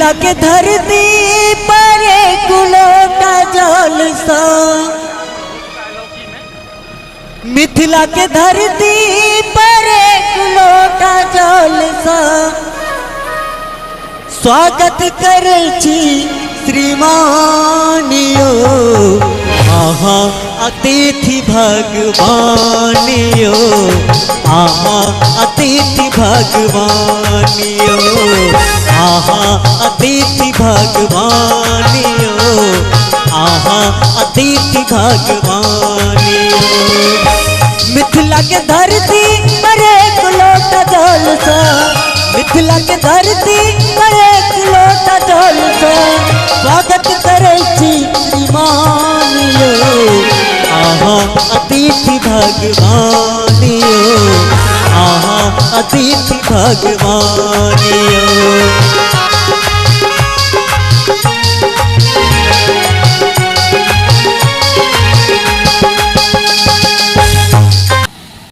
मिथिला के धरती पर एक लोटा जल सा, मिथिला के धरती पर एक लोटा जल सा स्वागत करे छी श्रीमानियो, आहा अतिथि भगवानियो, आहा अतिथि भगवानियो, आहा अतिथि भगवानियो, आहा अतिथि भगवानियो। मिथिला के धरती पर एक लोटा जल सा, मिथिला के धरती पर एक लोटा जल सा स्वागत करे छी श्रीमानियो, आहा अतिथि भगवानियो, आहा अतिथि भगवानियो।